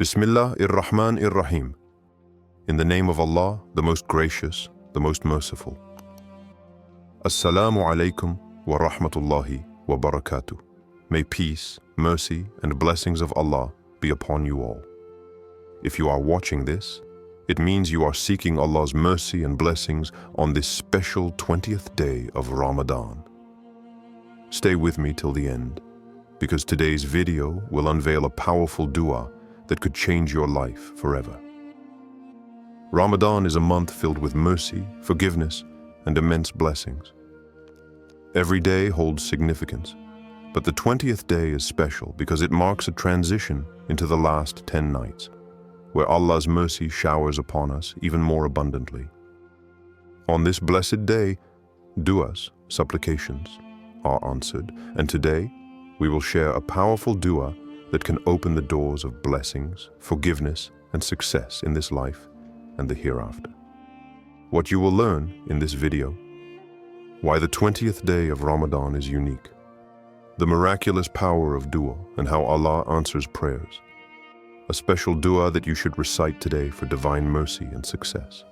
Bismillahir-Rahmanir-Rahim. In the name of Allah, the most gracious, the most merciful. Assalamu alaikum wa rahmatullahi wa barakatuh. May peace, mercy, and blessings of Allah be upon you all. If you are watching this, it means you are seeking Allah's mercy and blessings on this special 20th day of Ramadan. Stay with me till the end, because today's video will unveil a powerful dua that could change your life forever. Ramadan is a month filled with mercy, forgiveness, and immense blessings. Every day holds significance, but the 20th day is special because it marks a transition into the last 10 nights, where Allah's mercy showers upon us even more abundantly. On this blessed day, du'as, supplications, are answered, and today we will share a powerful dua that can open the doors of blessings, forgiveness, and success in this life and the hereafter. What you will learn in this video: why the 20th day of Ramadan is unique, the miraculous power of dua and how Allah answers prayers, a special dua that you should recite today for divine mercy and success.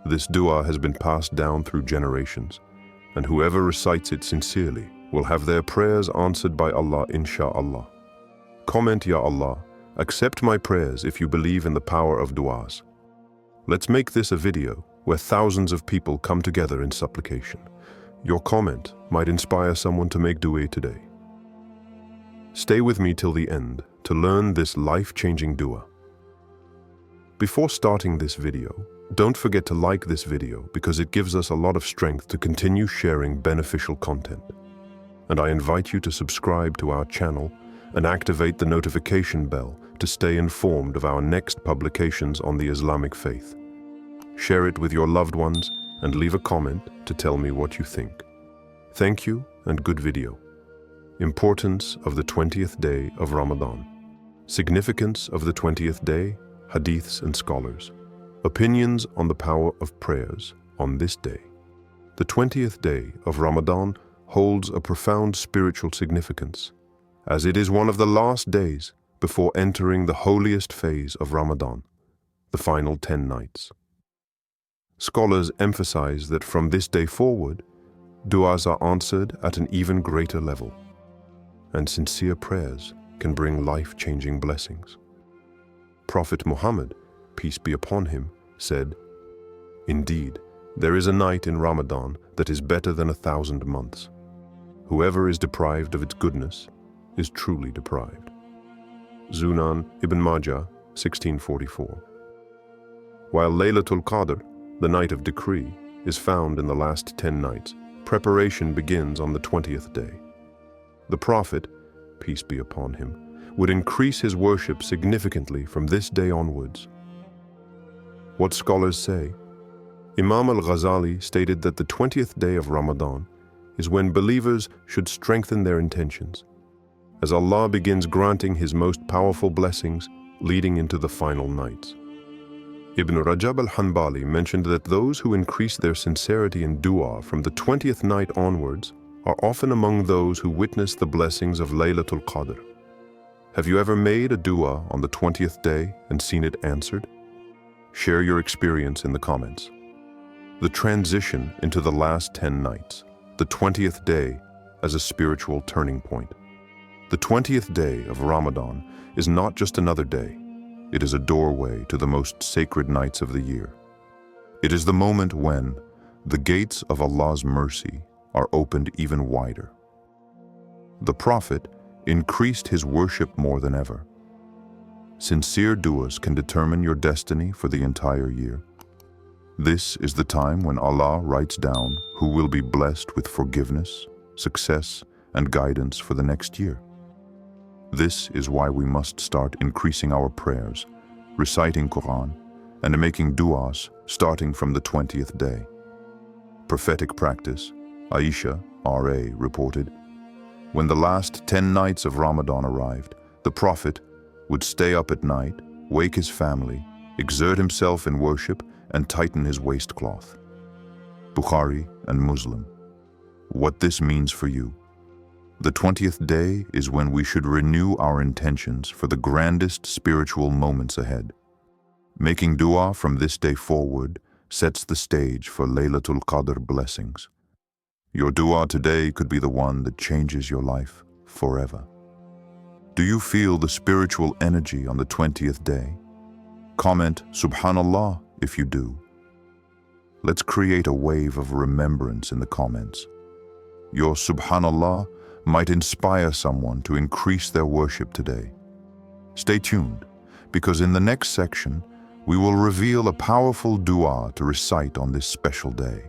This dua has been passed down through generations, and whoever recites it sincerely will have their prayers answered by Allah, insha'Allah. Comment, Ya Allah, accept my prayers if you believe in the power of du'as. Let's make this a video where thousands of people come together in supplication. Your comment might inspire someone to make dua today. Stay with me till the end to learn this life-changing dua. Before starting this video, don't forget to like this video because it gives us a lot of strength to continue sharing beneficial content. And I invite you to subscribe to our channel and activate the notification bell to stay informed of our next publications on the Islamic faith. Share it with your loved ones and leave a comment to tell me what you think. Thank you and good video. Importance of the 20th day of Ramadan. Significance of the 20th day, hadiths and scholars. Opinions on the power of prayers on this day. The 20th day of Ramadan holds a profound spiritual significance, as it is one of the last days before entering the holiest phase of Ramadan, the final 10 nights. Scholars emphasize that from this day forward, du'as are answered at an even greater level, and sincere prayers can bring life-changing blessings. Prophet Muhammad, peace be upon him, said, "Indeed, there is a night in Ramadan that is better than 1,000 months. Whoever is deprived of its goodness is truly deprived." Sunan Ibn Majah, 1644. While Laylatul Qadr, the night of decree, is found in the last 10 nights, preparation begins on the 20th day. The Prophet, peace be upon him, would increase his worship significantly from this day onwards. What scholars say? Imam al-Ghazali stated that the 20th day of Ramadan is when believers should strengthen their intentions, as Allah begins granting His most powerful blessings leading into the final nights. Ibn Rajab al-Hanbali mentioned that those who increase their sincerity in dua from the 20th night onwards are often among those who witness the blessings of Laylatul Qadr. Have you ever made a dua on the 20th day and seen it answered? Share your experience in the comments. The transition into the last 10 nights, the 20th day as a spiritual turning point. The 20th day of Ramadan is not just another day. It is a doorway to the most sacred nights of the year. It is the moment when the gates of Allah's mercy are opened even wider. The Prophet increased his worship more than ever. Sincere du'as can determine your destiny for the entire year. This is the time when Allah writes down who will be blessed with forgiveness, success, and guidance for the next year. This is why we must start increasing our prayers, reciting Quran, and making du'as starting from the 20th day. Prophetic practice. Aisha, R.A., reported, when the last 10 nights of Ramadan arrived, the Prophet would stay up at night, wake his family, exert himself in worship, and tighten his waistcloth. Bukhari and Muslim. What this means for you. The 20th day is when we should renew our intentions for the grandest spiritual moments ahead. Making dua from this day forward sets the stage for Laylatul Qadr blessings. Your dua today could be the one that changes your life forever. Do you feel the spiritual energy on the 20th day? Comment Subhanallah if you do. Let's create a wave of remembrance in the comments. Your Subhanallah might inspire someone to increase their worship today. Stay tuned, because in the next section, we will reveal a powerful dua to recite on this special day.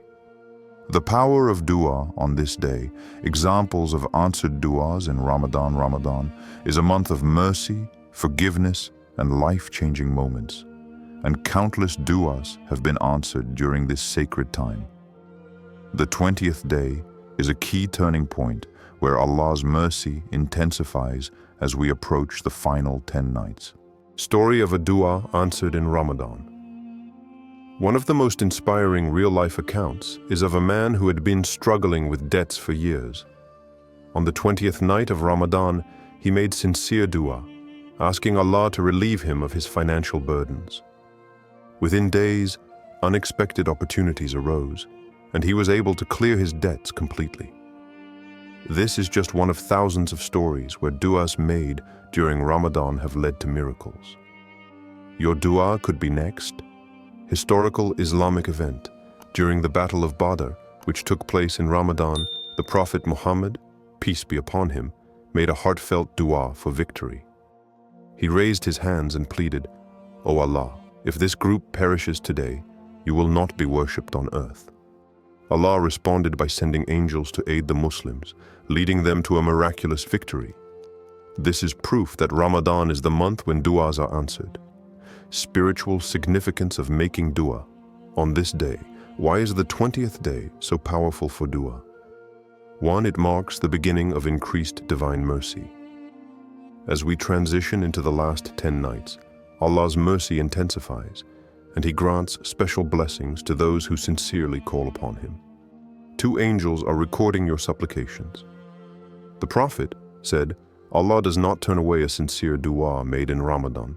The power of dua on this day, examples of answered duas in Ramadan. Ramadan is a month of mercy, forgiveness, and life-changing moments. And countless duas have been answered during this sacred time. The 20th day is a key turning point where Allah's mercy intensifies as we approach the final 10 nights. Story of a dua answered in Ramadan. One of the most inspiring real-life accounts is of a man who had been struggling with debts for years. On the 20th night of Ramadan, he made sincere dua, asking Allah to relieve him of his financial burdens. Within days, unexpected opportunities arose, and he was able to clear his debts completely. This is just one of thousands of stories where duas made during Ramadan have led to miracles. Your dua could be next. Historical Islamic event. During the Battle of Badr, which took place in Ramadan, the Prophet Muhammad, peace be upon him, made a heartfelt dua for victory. He raised his hands and pleaded, "O Allah, if this group perishes today, you will not be worshipped on earth." Allah responded by sending angels to aid the Muslims, leading them to a miraculous victory. This is proof that Ramadan is the month when duas are answered. Spiritual significance of making dua. On this day, why is the 20th day so powerful for dua? 1. It marks the beginning of increased divine mercy. As we transition into the last 10 nights, Allah's mercy intensifies, and He grants special blessings to those who sincerely call upon Him. 2 angels are recording your supplications. The Prophet said, Allah does not turn away a sincere dua made in Ramadan.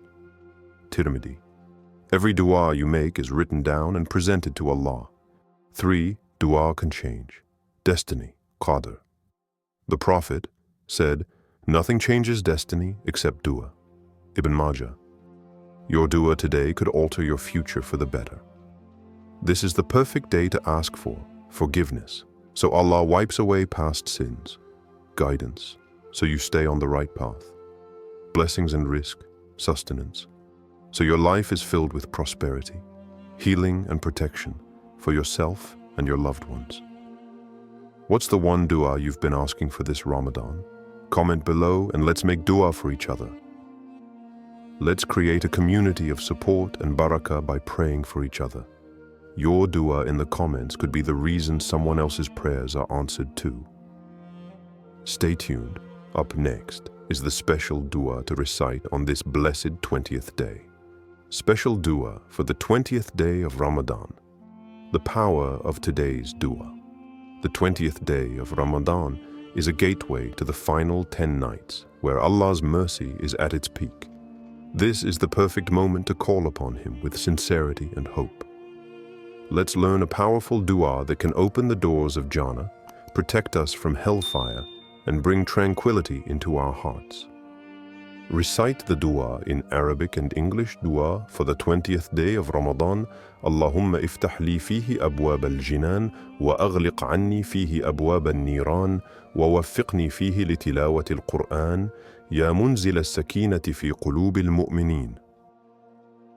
Tirmidhi. Every dua you make is written down and presented to Allah. 3. Dua can change destiny. Qadr. The Prophet said, nothing changes destiny except dua. Ibn Majah. Your dua today could alter your future for the better. This is the perfect day to ask for forgiveness, so Allah wipes away past sins. Guidance, so you stay on the right path. Blessings and risk, sustenance, so your life is filled with prosperity, healing and protection for yourself and your loved ones. What's the one dua you've been asking for this Ramadan? Comment below and let's make dua for each other. Let's create a community of support and barakah by praying for each other. Your dua in the comments could be the reason someone else's prayers are answered too. Stay tuned. Up next is the special dua to recite on this blessed 20th day. Special dua for the 20th day of Ramadan. The power of today's dua. The 20th day of Ramadan is a gateway to the final 10 nights where Allah's mercy is at its peak. This is the perfect moment to call upon Him with sincerity and hope. Let's learn a powerful dua that can open the doors of Jannah, protect us from hellfire, and bring tranquility into our hearts. Recite the dua in Arabic and English. Dua for the 20th day of Ramadan. Allahumma iftah li fihi abwab al-jinan wa aghliq anni fihi abwab al-niran wa waffiqni fihi li tilawati al-Qur'an ya munzil as-sakinati fi qulub al-mu'minin.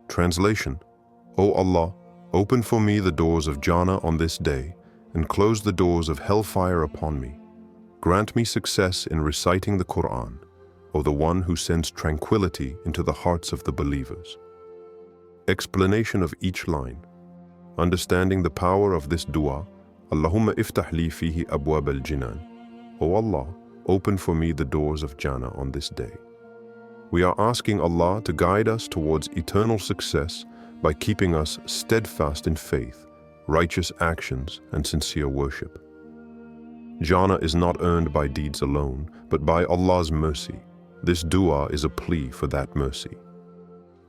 Translation: O Allah, open for me the doors of Jannah on this day and close the doors of hellfire upon me. Grant me success in reciting the Qur'an, O the one who sends tranquility into the hearts of the believers. Explanation of each line. Understanding the power of this dua, Allahumma iftah li fihi abwab al-jinan. O Allah, open for me the doors of Jannah on this day. We are asking Allah to guide us towards eternal success by keeping us steadfast in faith, righteous actions, and sincere worship. Jannah is not earned by deeds alone, but by Allah's mercy. This dua is a plea for that mercy.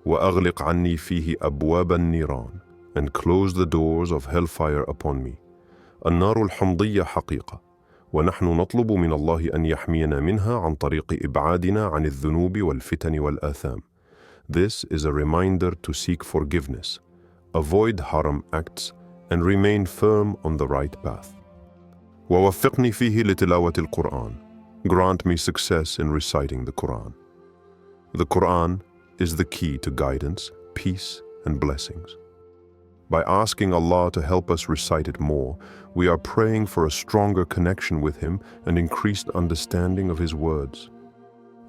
وَأَغْلِقْ عَنِّي فِيهِ أَبْوَابَ النِّيرَانِ, and close the doors of hellfire upon me. النار الحمضية حقيقة، ونحن نطلب من الله أن يحمينا منها عن طريق إبعادنا عن الذنوب والفتن والآثام. This is a reminder to seek forgiveness, avoid haram acts, and remain firm on the right path. وَوَفِّقْنِي فِيهِ لِتِلَاوَةِ الْقُرْآنِ, grant me success in reciting the Quran. The Quran is the key to guidance, peace, and blessings. By asking Allah to help us recite it more, we are praying for a stronger connection with Him and increased understanding of His words.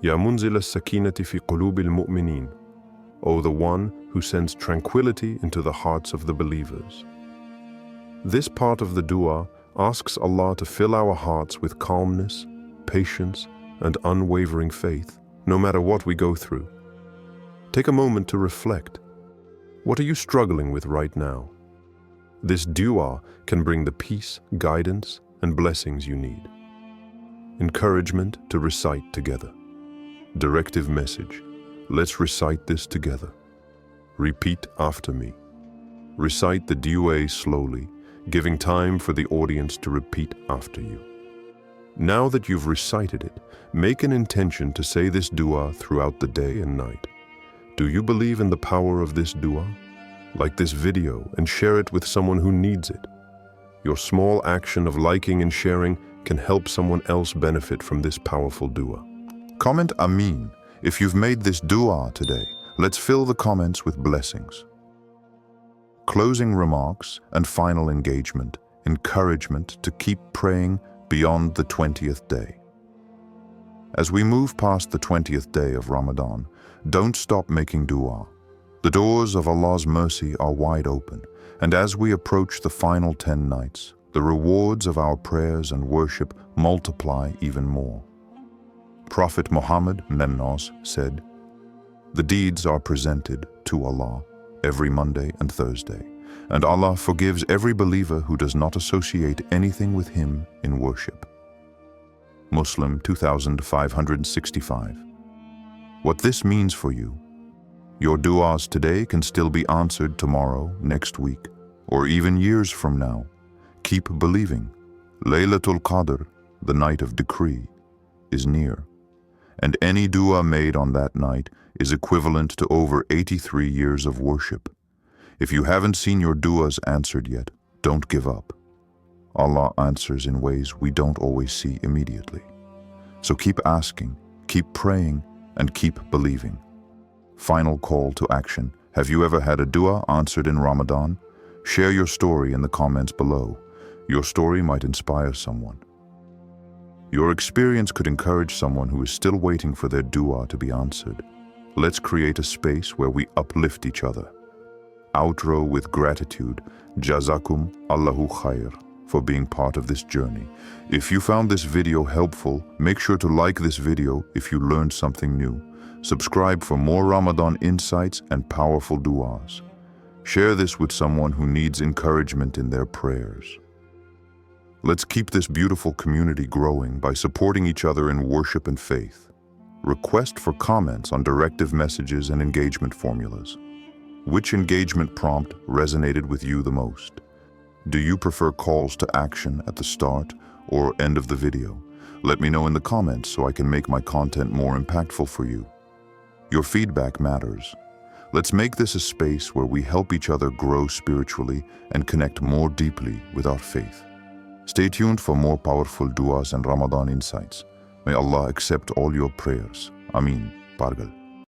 Ya munzil as-sakinati fi qulubil mu'minin, O the one who sends tranquility into the hearts of the believers. This part of the dua asks Allah to fill our hearts with calmness, patience, and unwavering faith, no matter what we go through. Take a moment to reflect. What are you struggling with right now? This dua can bring the peace, guidance, and blessings you need. Encouragement to recite together. Directive message: let's recite this together. Repeat after me. Recite the dua slowly, giving time for the audience to repeat after you. Now that you've recited it, make an intention to say this dua throughout the day and night. Do you believe in the power of this dua? Like this video and share it with someone who needs it. Your small action of liking and sharing can help someone else benefit from this powerful dua. Comment Ameen if you've made this dua today. Let's fill the comments with blessings. Closing remarks and final engagement, encouragement to keep praying beyond the 20th day. As we move past the 20th day of Ramadan, don't stop making dua. The doors of Allah's mercy are wide open, and as we approach the final 10 nights, the rewards of our prayers and worship multiply even more. Prophet Muhammad said, "The deeds are presented to Allah every Monday and Thursday, and Allah forgives every believer who does not associate anything with Him in worship." Muslim 2565. What this means for you: your du'as today can still be answered tomorrow, next week, or even years from now. Keep believing. Laylatul Qadr, the night of decree, is near, and any dua made on that night is equivalent to over 83 years of worship. If you haven't seen your du'as answered yet, don't give up. Allah answers in ways we don't always see immediately. So keep asking, keep praying, and keep believing. Final call to action. Have you ever had a dua answered in Ramadan? Share your story in the comments below. Your story might inspire someone. Your experience could encourage someone who is still waiting for their dua to be answered. Let's create a space where we uplift each other. Outro with gratitude. Jazakum Allahu khair for being part of this journey. If you found this video helpful, make sure to like this video if you learned something new. Subscribe for more Ramadan insights and powerful du'as. Share this with someone who needs encouragement in their prayers. Let's keep this beautiful community growing by supporting each other in worship and faith. Request for comments on directive messages and engagement formulas. Which engagement prompt resonated with you the most? Do you prefer calls to action at the start or end of the video? Let me know in the comments so I can make my content more impactful for you. Your feedback matters. Let's make this a space where we help each other grow spiritually and connect more deeply with our faith. Stay tuned for more powerful du'as and Ramadan insights. May Allah accept all your prayers. Ameen. Pargal.